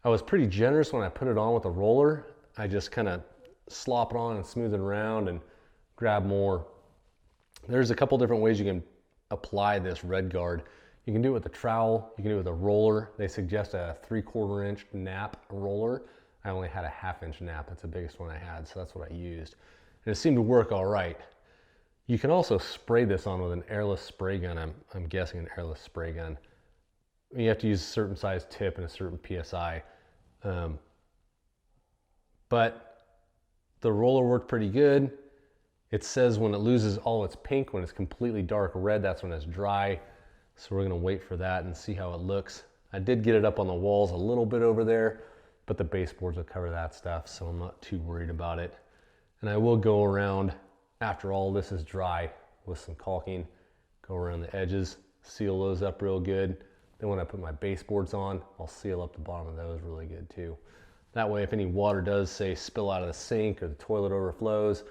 I was pretty generous when I put it on with a roller. I just kind of slop it on and smooth it around and grab more. There's a couple different ways you can apply this red guard. You can do it with a trowel, you can do it with a roller. They suggest a 3/4 inch nap roller. I only had a 1/2 inch nap. That's the biggest one I had, so that's what I used. And it seemed to work all right. You can also spray this on with an airless spray gun. I'm guessing an airless spray gun. You have to use a certain size tip and a certain PSI. But the roller worked pretty good. It says when it loses all its pink, when it's completely dark red, that's when it's dry. So we're gonna wait for that and see how it looks. I did get it up on the walls a little bit over there, but the baseboards will cover that stuff, so I'm not too worried about it. And I will go around after all this is dry with some caulking, go around the edges, seal those up real good. Then when I put my baseboards on, I'll seal up the bottom of those really good too. That way, if any water does, say, spill out of the sink or the toilet overflows,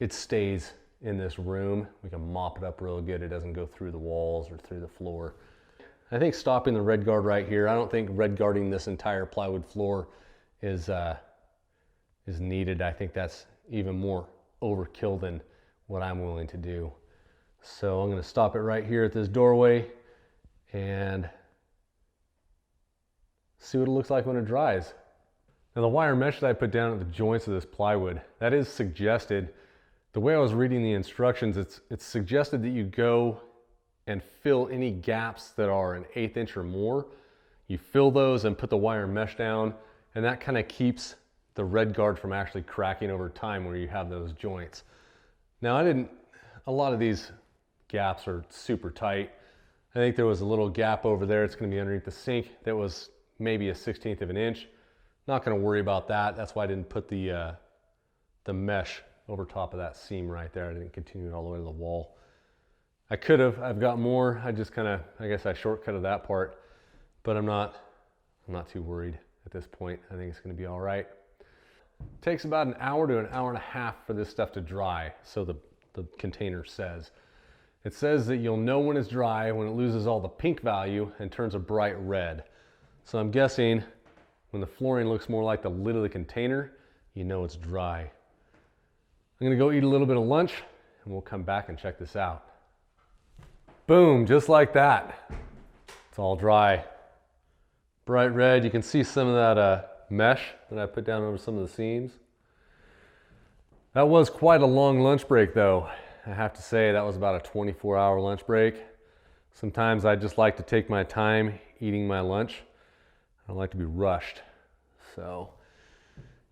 it stays in this room. We can mop it up real good. It doesn't go through the walls or through the floor. I think stopping the red guard right here, I don't think red guarding this entire plywood floor is needed. I think that's even more overkill than what I'm willing to do. So I'm going to stop it right here at this doorway and see what it looks like when it dries. Now the wire mesh that I put down at the joints of this plywood, that is suggested. The way I was reading the instructions, it's suggested that you go and fill any gaps that are an 1/8 inch or more. You fill those and put the wire mesh down, and that kind of keeps the red guard from actually cracking over time where you have those joints. Now a lot of these gaps are super tight. I think there was a little gap over there. It's going to be underneath the sink that was maybe a 1/16 of an inch. Not going to worry about that. That's why I didn't put the mesh over top of that seam right there. I didn't continue it all the way to the wall. I could have. I've got more. I just kind of, I guess I shortcutted that part, but I'm not too worried at this point. I think it's going to be all right. It takes about an hour to an hour and a half for this stuff to dry, so the container says. It says that you'll know when it's dry when it loses all the pink value and turns a bright red. So I'm guessing when the flooring looks more like the lid of the container, you know it's dry. I'm gonna go eat a little bit of lunch and we'll come back and check this out. Boom, just like that. It's all dry. Bright red. You can see some of that mesh that I put down over some of the seams. That was quite a long lunch break though. I have to say that was about a 24-hour lunch break. Sometimes I just like to take my time eating my lunch. I don't like to be rushed. So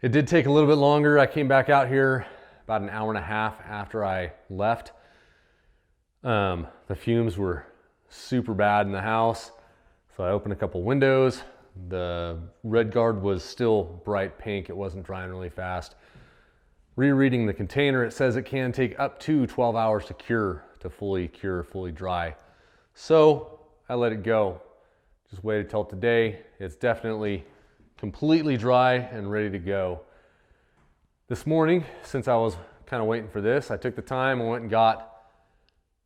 it did take a little bit longer. I came back out here about an hour and a half after I left. The fumes were super bad in the house. So I opened a couple windows. The red guard was still bright pink. It wasn't drying really fast. Rereading the container, it says it can take up to 12 hours to cure, fully dry. So I let it go. Just waited till today. It's definitely completely dry and ready to go. This morning, since I was kind of waiting for this, I took the time and went and got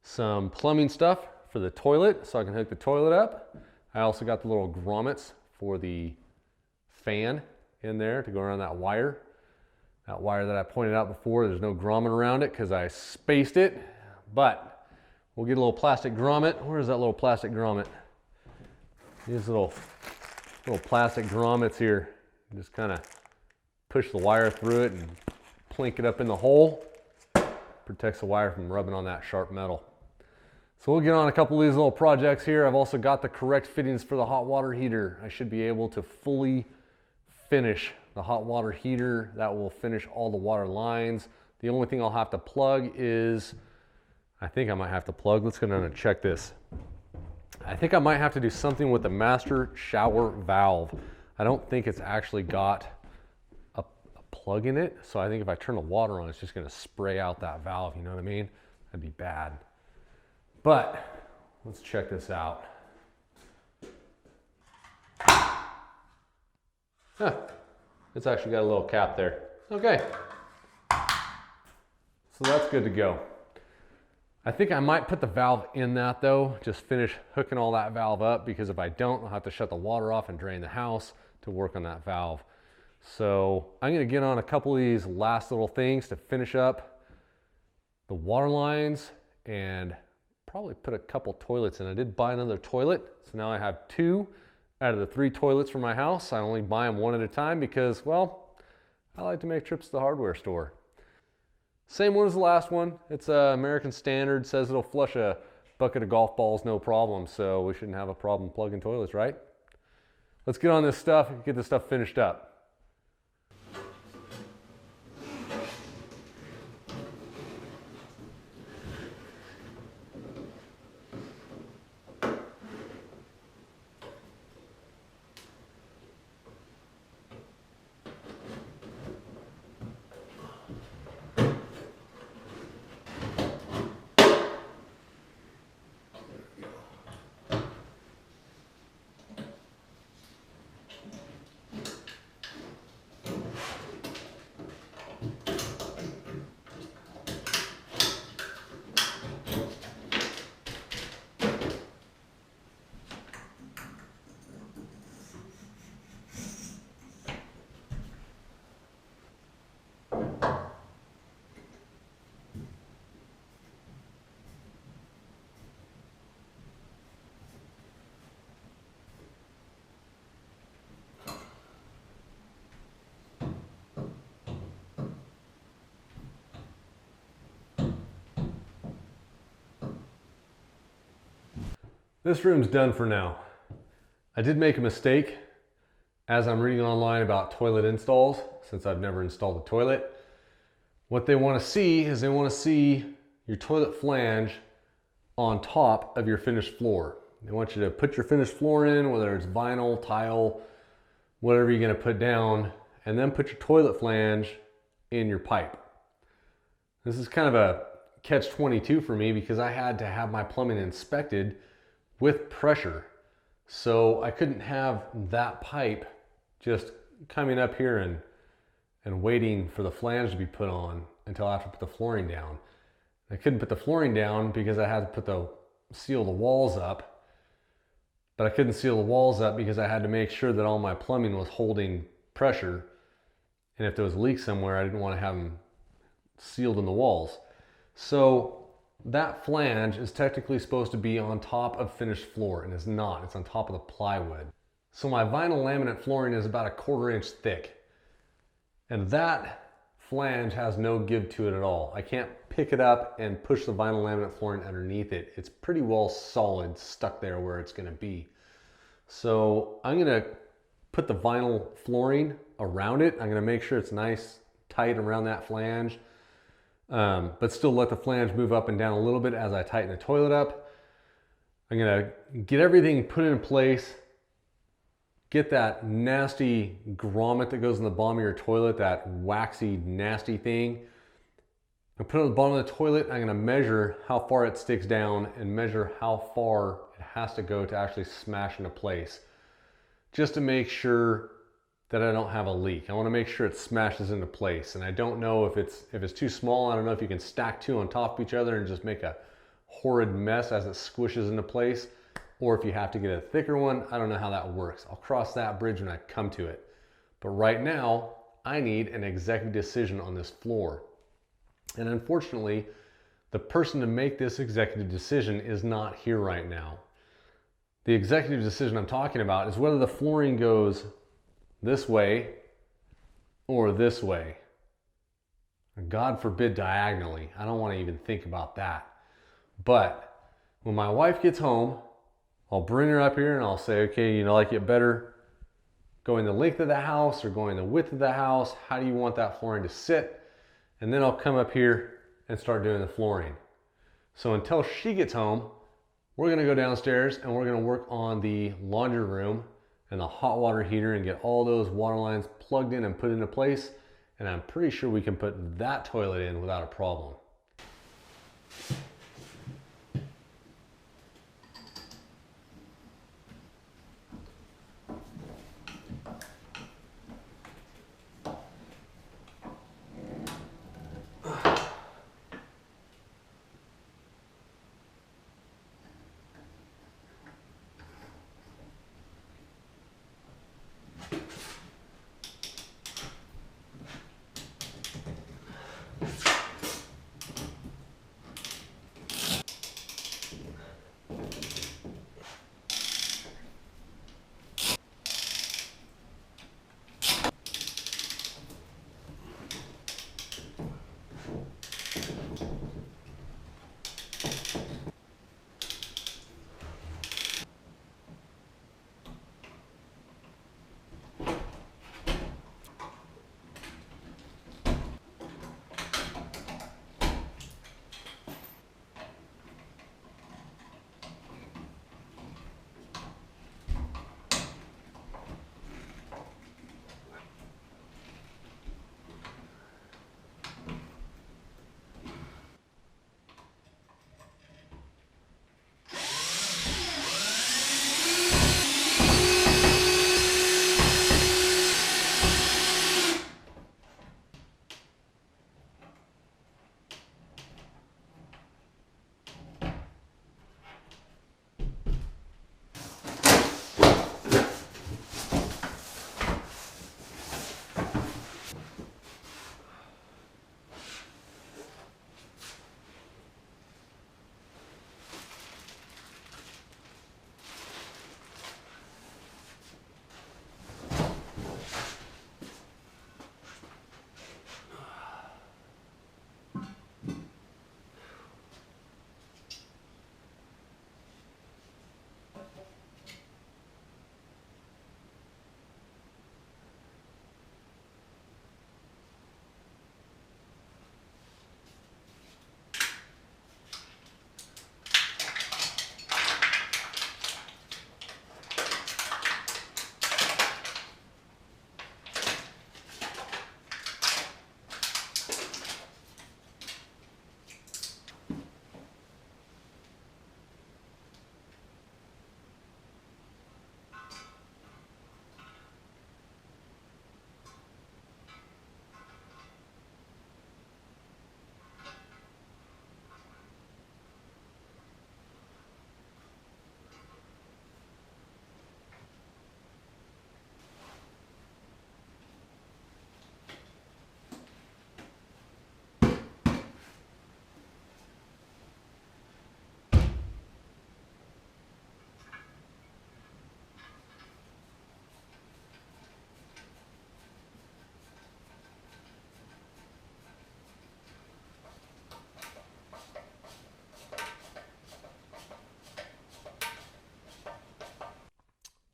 some plumbing stuff for the toilet so I can hook the toilet up. I also got the little grommets for the fan in there to go around that wire. That wire that I pointed out before, there's no grommet around it because I spaced it, but we'll get a little plastic grommet. Where's that little plastic grommet? These little plastic grommets here. Just kind of push the wire through it and plink it up in the hole. Protects the wire from rubbing on that sharp metal. So we'll get on a couple of these little projects here. I've also got the correct fittings for the hot water heater. I should be able to fully finish the hot water heater. That will finish all the water lines. The only thing I'll have to plug is, I think I might have to plug, let's go down and check this. I think I might have to do something with the master shower valve. I don't think it's actually got a plug in it. So I think if I turn the water on, it's just gonna spray out that valve, you know what I mean? That'd be bad. But let's check this out. Huh. It's actually got a little cap there. Okay. So that's good to go. I think I might put the valve in that though, just finish hooking all that valve up, because if I don't, I'll have to shut the water off and drain the house. to work on that valve. So I'm gonna get on a couple of these last little things to finish up the water lines and probably put a couple toilets in. I did buy another toilet, so now I have 2 out of the 3 toilets for my house. I only buy them one at a time because, well, I like to make trips to the hardware store. Same one as the last one. It's American Standard, says it'll flush a bucket of golf balls no problem, so we shouldn't have a problem plugging toilets, right? Let's get on this stuff and get this stuff finished up. This room's done for now. I did make a mistake as I'm reading online about toilet installs, since I've never installed a toilet. What they want to see is they want to see your toilet flange on top of your finished floor. They want you to put your finished floor in, whether it's vinyl, tile, whatever you're going to put down, and then put your toilet flange in your pipe. This is kind of a catch-22 for me because I had to have my plumbing inspected with pressure. So I couldn't have that pipe just coming up here and waiting for the flange to be put on until I have to put the flooring down. I couldn't put the flooring down because I had to seal the walls up, but I couldn't seal the walls up because I had to make sure that all my plumbing was holding pressure. And if there was a leak somewhere, I didn't want to have them sealed in the walls. So that flange is technically supposed to be on top of finished floor, and it's not. It's on top of the plywood. So my vinyl laminate flooring is about 1/4 inch thick, and that flange has no give to it at all. I can't pick it up and push the vinyl laminate flooring underneath it. It's pretty well solid, stuck there where it's gonna be. So I'm gonna put the vinyl flooring around it. I'm gonna make sure it's nice, tight around that flange. But still let the flange move up and down a little bit as I tighten the toilet up. I'm gonna get everything put in place, get that nasty grommet that goes in the bottom of your toilet, that waxy, nasty thing. I put it on the bottom of the toilet. I'm gonna measure how far it sticks down and measure how far it has to go to actually smash into place, just to make sure that I don't have a leak. I want to make sure it smashes into place. And I don't know if it's too small. I don't know if you can stack 2 on top of each other and just make a horrid mess as it squishes into place, or if you have to get a thicker one. I don't know how that works. I'll cross that bridge when I come to it. But right now, I need an executive decision on this floor. And unfortunately, the person to make this executive decision is not here right now. The executive decision I'm talking about is whether the flooring goes this way or this way. God forbid diagonally. I don't want to even think about that. But when my wife gets home, I'll bring her up here and I'll say, okay, you know, like it better going the length of the house or going the width of the house? How do you want that flooring to sit? And then I'll come up here and start doing the flooring. So until she gets home, we're gonna go downstairs and we're gonna work on the laundry room and the hot water heater and get all those water lines plugged in and put into place. And I'm pretty sure we can put that toilet in without a problem.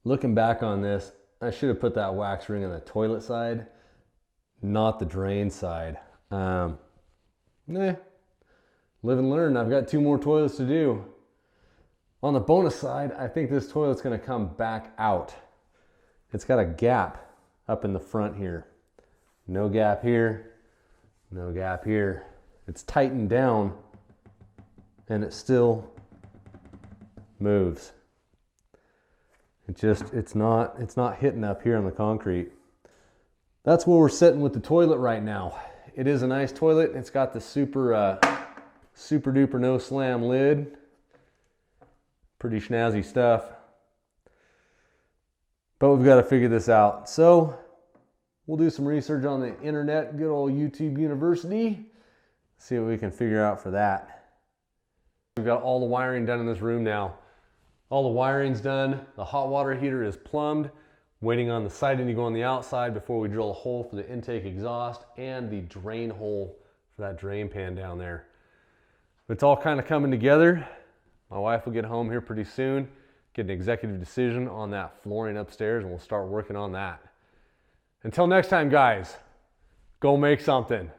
Looking back on this, I should have put that wax ring on the toilet side, not the drain side. Live and learn. I've got 2 more toilets to do. On the bonus side, I think this toilet's gonna come back out. It's got a gap up in the front here. No gap here, no gap here. It's tightened down and it still moves. It's not hitting up here on the concrete. That's where we're sitting with the toilet right now. It is a nice toilet. It's got the super duper no slam lid. Pretty snazzy stuff. But we've got to figure this out. So we'll do some research on the internet, good old YouTube University. See what we can figure out for that. We've got all the wiring done in this room now. All the wiring's done. The hot water heater is plumbed. Waiting on the siding to go on the outside before we drill a hole for the intake exhaust and the drain hole for that drain pan down there. It's all kind of coming together. My wife will get home here pretty soon, get an executive decision on that flooring upstairs, and we'll start working on that. Until next time, guys, go make something.